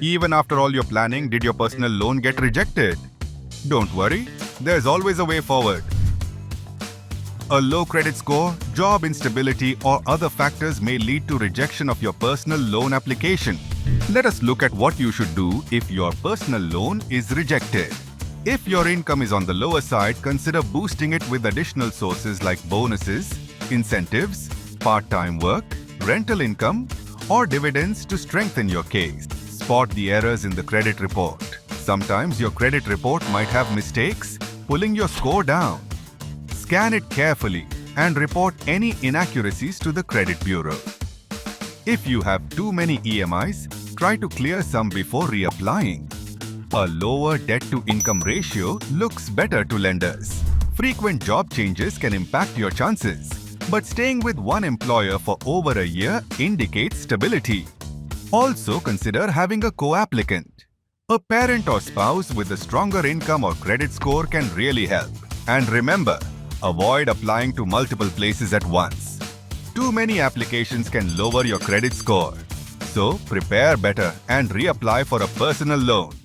Even after all your planning, did your personal loan get rejected? Don't worry, there's always a way forward. A low credit score, job instability, or other factors may lead to rejection of your personal loan application. Let us look at what you should do if your personal loan is rejected. If your income is on the lower side, consider boosting it with additional sources like bonuses, incentives, part-time work, rental income, or dividends to strengthen your case. Spot the errors in the credit report. Sometimes your credit report might have mistakes, pulling your score down. Scan it carefully and report any inaccuracies to the credit bureau. If you have too many EMIs, try to clear some before reapplying. A lower debt-to-income ratio looks better to lenders. Frequent job changes can impact your chances, but staying with one employer for over a year indicates stability. Also consider having a co-applicant. A parent or spouse with a stronger income or credit score can really help. And remember, avoid applying to multiple places at once. Too many applications can lower your credit score. So prepare better and reapply for a personal loan.